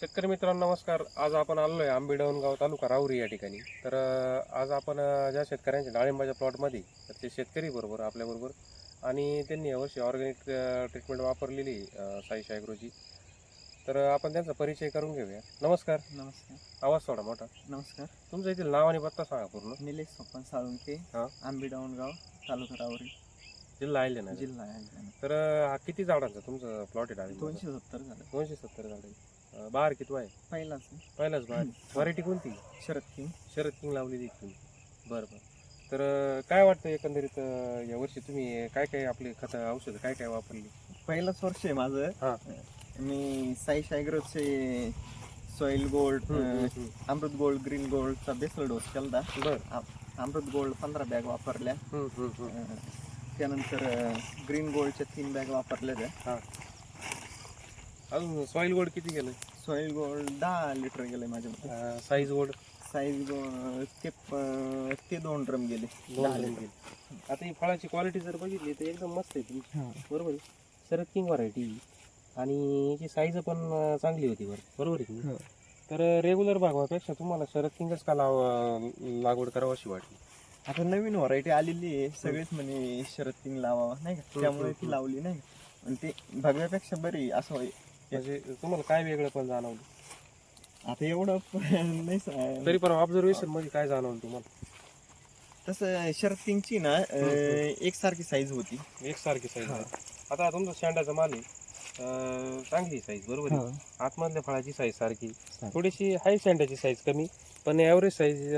शेतकरी मित्रांनो नमस्कार. आज आपण आलेलो आहे आंबेडवणगाव तालुका राहुरी या ठिकाणी. तर आज आपण ज्या शेतकऱ्यांच्या डाळिंबाच्या प्लॉटमध्ये तर ते शेतकरी बरोबर आपल्याबरोबर आणि त्यांनी यावर्षी ऑर्गॅनिक ट्रीटमेंट वापरलेली साईश ॲग्रोची. तर आपण त्यांचा परिचय करून घेऊया. नमस्कार. नमस्कार. आवाज थोडा मोठा. नमस्कार. तुमचं येथील नाव आणि पत्ता सांगा पूर्ण. निलेश सोपन साळुंके, हां, आंबेडवणगाव, तालुका राहुरी, जिल्हा अहिल्यानगर. जिल्हा आहे. तर हा किती झाडांचा तुमचं प्लॉट आहे डाळिंब? 270 झालं. 270 झाडे. बहार किती आहे? पहिलाच पहिलाच बहार. व्हरायटी कोणती? शरद किंग. शरद किंग लावलेली आहे तुम्ही. बरं बरं. तर काय वाटतं एकंदरीत यावर्षी तुम्ही काय काय आपले खतं औषधं काय काय वापरली? पहिलंच वर्ष आहे माझं. हां. मी साईश ॲग्रोचे सॉइल गोल्ड, अमृत गोल्ड, ग्रीन गोल्डचा बेसल डोस केला. बरं. अमृत गोल्ड 15 बॅग वापरल्या. त्यानंतर ग्रीन गोल्डच्या 3 बॅग वापरल्या त्या. हां. अजून सॉईल गोल्ड किती गेलं? सॉइल गोल्ड 10 लिटर गेले माझ्यामध्ये. साईज गोल्ड साईज ते 2 ड्रम गेले. 2 गेले. आता ही फळाची क्वालिटी जर बघितली तर एकदम मस्त आहे तुमची. बरोबर आहे. शरद किंग व्हरायटी आणि याची साईज पण चांगली होती बरोबर आहे की? तर रेग्युलर भागवापेक्षा तुम्हाला शरद किंगच का लागवड करावं अशी वाटली? आता नवीन व्हरायटी आलेली आहे, सगळेच म्हणे शरद किंग लावावा नाही का, त्यामुळे ती लावली नाही. आणि ते भगव्यापेक्षा बरी असं म्हणजे तुम्हाला काय वेगळं पण जाणवलं? आता एवढं नाही तरी पण ऑब्झर्वेशन मध्ये काय जाणवलं तुम्हाला? तसं शरद किंगची ना एकसारखी साईज होती. एकसारखी साईज. आता तुमचा शेंडाचा माल आहे, चांगली साईज बरोबर आहे. आतमधल्या फळाची साईज सारखी, थोडीशी हाय शेंड्याची साईज कमी, पण ॲव्हरेज साईज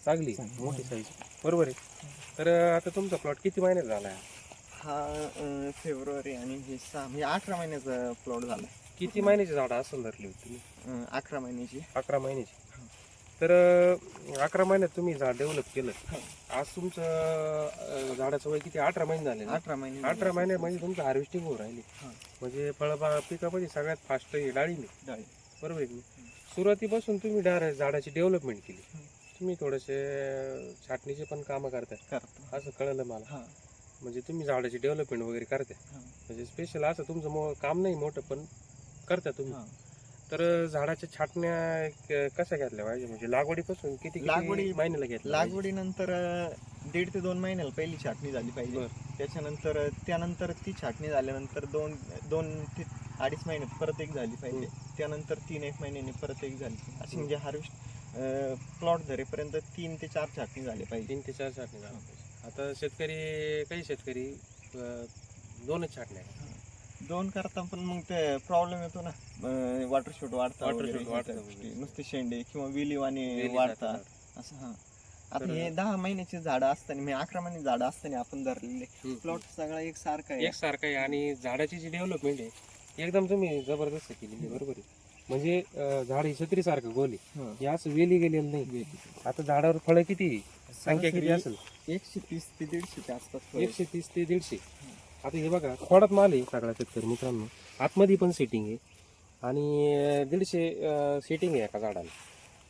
चांगली मोठी साईज बरोबर आहे. तर आता तुमचा प्लॉट किती महिन्यात झाला आहे? हा फेब्रुवारी आणि हे 6 म्हणजे 18 महिन्याचा प्लॉट झाला. किती महिन्याची झाडं असं धरली होती तुम्ही? 11 महिन्याची. 11 महिन्याची. तर 11 महिन्यात तुम्ही झाड डेव्हलप केलं. आज तुमचं झाडाचं वय किती? 18 महिने झाले. 18 महिने. 18 महिन्यामध्ये तुमचं हार्वेस्टिंग होऊ राहिली. म्हणजे पिकामध्ये सगळ्यात फास्ट हे डाळिंब आहे बरोबर आहे. सुरुवातीपासून तुम्ही झाडाची डेव्हलपमेंट केली. तुम्ही थोडेसे छाटणीचे पण कामं करताय असं कळलं मला. म्हणजे तुम्ही झाडाची डेव्हलपमेंट वगैरे करताय. म्हणजे स्पेशल असं तुमचं काम नाही मोठं, पण करता तुम्ही. तर झाडाच्या छाटण्या कशा घेतल्या पाहिजे? म्हणजे लागवडीपासून किती महिन्याला घेतल्या? लागवडीनंतर 1.5 ते 2 महिन्याला पहिली छाटणी झाली पाहिजे. त्यानंतर ती छाटणी झाल्यानंतर 2 ते 2.5 महिन्यात परत एक झाली पाहिजे. त्यानंतर 3-1 महिन्याने परत एक झाली. अशी म्हणजे हार्वेस्ट प्लॉट धरेपर्यंत 3 ते 4 छाटणी झाली पाहिजे. 3 ते 4 छाटणी झाली पाहिजे. आता काही शेतकरी 2च छाटण्या 2 करता, पण मग ते प्रॉब्लेम येतो ना, वॉटर शूट वाढतात, नुसते शेंडे किंवा विलीवाने वाढतात असं. आता हे 10 महिन्याची झाडं असताना, मी 11 महिन्याची झाडं असताना आपण धरलेले प्लॉट सगळा एकसारखा आहे. आणि झाडाची जी डेव्हलपमेंट आहे एकदम तुम्ही जबरदस्त केलेली बरोबर आहे. म्हणजे झाड छत्री सारखं गोल आहे, असं वेली गेलेलं नाही. आता झाडावर फळं किती, संख्या किती असेल? 130 ते 150 आसपास. 130 ते 150. आता हे बघा, खोडात माल आहे सगळ्या शेतकरी मित्रांनो. आतमध्ये पण सेटिंग आहे आणि 150 सेटिंग आहे एका झाडाला.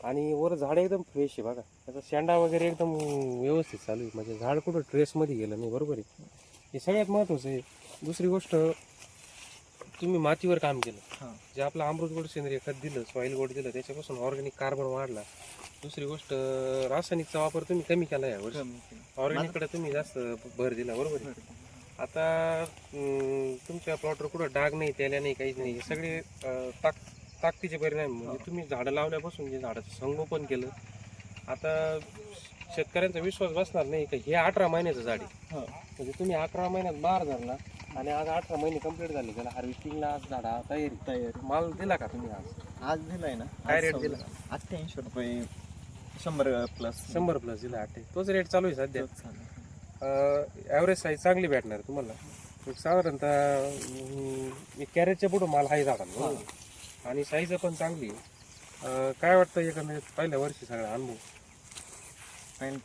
आणि वर झाड एकदम फ्रेश आहे बघा. त्याचा शेंडा वगैरे एकदम व्यवस्थित चालू आहे. म्हणजे झाड कुठं ट्रेसमध्ये गेलं नाही बरोबर आहे. हे सगळ्यात महत्त्वाचं आहे. दुसरी गोष्ट, तुम्ही मातीवर काम केलं. जे आपलं अमृत गोल्ड सेंद्रिय खत दिलं, सॉईल गोल्ड दिलं, त्याच्यापासून ऑर्गॅनिक कार्बन वाढला. दुसरी गोष्ट, रासायनिकचा वापर तुम्ही कमी केला यावर. ऑर्गॅनिककडे तुम्ही जास्त भर दिला बरोबर आहे. आता तुमच्या प्लॉटवर कुठं डाग नाही, त्याला नाही, काहीच नाही. हे सगळे ताकदीचे परिणाम. म्हणजे तुम्ही झाडं लावल्यापासून जे झाडाचं संगोपन केलं. आता शेतकऱ्यांचा विश्वास बसणार नाही का हे 18 महिन्याचं झाड आहे. म्हणजे तुम्ही 11 महिन्यात बार धरला आणि आज 18 महिने कंप्लीट झाले. त्याला हार्वेस्टिंगला आज झाडा तयारी माल दिला का तुम्ही? आज दिलाय ना. काय रेट दिला? 88 रुपये, 100 प्लस दिला. 88 तोच रेट चालू आहे सध्या. ॲव्हरेज साईज चांगली भेटणार तुम्हाला. साधारणतः कॅरेटच्या पुढं माल हाय झाडाला आणि साईज पण चांगली आहे. काय वाटतं एकंदरीत पहिल्या वर्षी सगळा अनुभव?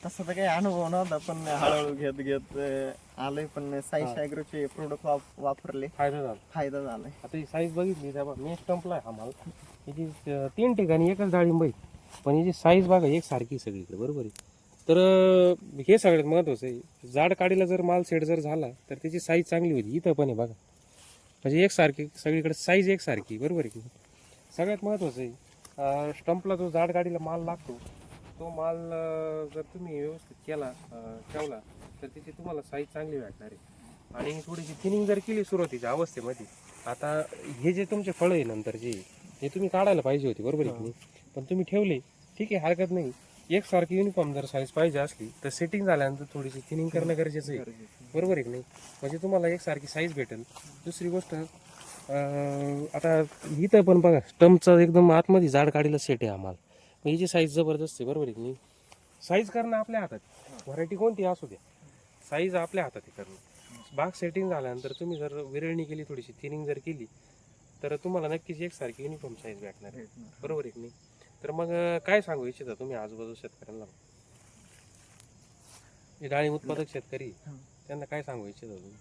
तसं तर काही अनुभव नव्हता, पण हळूहळू घेत आलंय. पण साईश ॲग्रोचे प्रोडक्ट वापरले, फायदा झालाय. आता ही साईज बघितली तेव्हा मी स्टंपला हा माल. याची 3 ठिकाणी एकच डाळिंब आहे, पण याची साईज बघा एकसारखी सगळीकडे बरोबर आहे. तर हे सगळ्यात महत्त्वाचं आहे. झाड काढीला जर माल सेट जर झाला तर त्याची साईज चांगली होती. इथं पण आहे बघा, म्हणजे एकसारखी सगळीकडे साईज एकसारखी, बरोबर आहे की नाही? सगळ्यात महत्त्वाचं आहे स्टंपला जो जाड गाडीला माल लागतो तो माल जर तुम्ही व्यवस्थित केला ठेवला तर त्याची तुम्हाला साईज चांगली भेटणार आहे. आणि थोडीशी थिनिंग जर केली सुरुवातीच्या अवस्थेमध्ये, आता हे जे तुमचे फळं आहे नंतर जे हे तुम्ही काढायला पाहिजे होते, बरोबर आहे की नाही? पण तुम्ही ठेवले, ठीक आहे, हरकत नाही. एकसारखी युनिफॉर्म जर साईज पाहिजे असली तर सेटिंग झाल्यानंतर थोडीशी थिनिंग करणं गरजेचं आहे, बरोबर आहे की नाही? म्हणजे तुम्हाला एकसारखी साईज भेटेल. दुसरी गोष्ट आता इथं पण बघा स्टंपचा एकदम आतमध्ये जाड काढीला सेट आहे आम्हाला. मग हिची साईज जबरदस्त आहे, बरोबर आहे की नाही? साईज करणं आपल्या हातात, व्हरायटी कोणती असू द्या, साईज आपल्या हातात आहे करणं. बाग सेटिंग झाल्यानंतर तुम्ही जर विरळणी केली, थोडीशी थिनिंग जर केली तर तुम्हाला नक्कीच एकसारखी युनिफॉर्म साईज भेटणार आहे, बरोबर आहे की नाही? तर मग काय सांगू इच्छिता तुम्ही आजूबाजू शेतकऱ्यांना, जे डाळिंब उत्पादक शेतकरी त्यांना काय सांगू इच्छिता तुम्ही?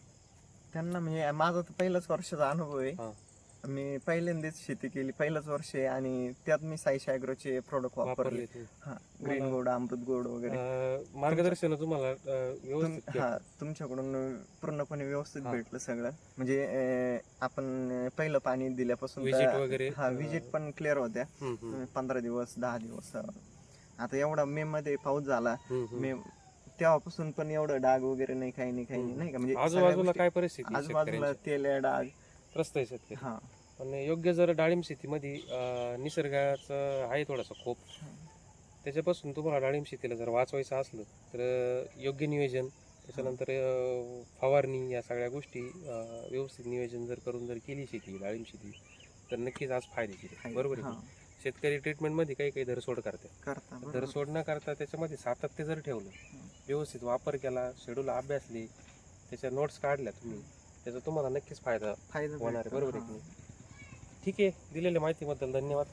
त्यांना म्हणजे माझा तर पहिलाच वर्षाचा अनुभव आहे. हा. मी पहिल्यांदाच शेती केली, पहिलंच वर्ष आहे आणि त्यात मी साईश ॲग्रोचे प्रोडक्ट वापरले. वापरले हा, ग्रीन गोल्ड, अमृत गोल्ड वगैरे मार्गदर्शन तुम्हाला व्यवस्थित केलं. हा, तुमच्याकडून पूर्णपणे व्यवस्थित हा. भेटलं सगळं. म्हणजे आपण पहिलं पाणी दिल्यापासून Visit वगैरे, हा, विजिट पण क्लिअर होत्या. हम्म, हम्म, 15 दिवस 10 दिवस. आता एवढा मे मध्ये पाऊस झाला, हम्म, हम्म. मे तेव्हापासून पण एवढं डाग वगैरे नाही, काही नाही, काही नाही का. म्हणजे आजूबाजूला सगळ्या काय परिस्थिती गोष्टी- आहे आजूबाजूला शेतकऱ्यांची? तेल डाग. त्रस्त आहे शेतकरी. हा, पण योग्य जर डाळिंब शेतीमध्ये निसर्गाचं आहे थोडासा खोप, त्याच्यापासून तुम्हाला डाळिंब शेतीला जर वाचवायचं असलं तर योग्य नियोजन, त्याच्यानंतर फवारणी, या सगळ्या गोष्टी व्यवस्थित नियोजन जर करून जर केली शेती, डाळिंब शेती, तर नक्कीच आज फायदेशीर आहे, बरोबर आहे हा, की? शेतकरी ट्रीटमेंटमध्ये काही काही धरसोड करते. करता बरोबर. धरसोड न करता त्याच्यामध्ये सातत्य जर ठेवलं, व्यवस्थित वापर केला, शेड्यूल अभ्यासली, त्याच्या नोट्स काढल्या तुम्ही, त्याचा तुम्हाला नक्कीच फायदा फायदा होणार आहे, भेटतो. बरोबर आहे हा. की नाही? ठीक आहे, दिलेल्या माहितीबद्दल धन्यवाद.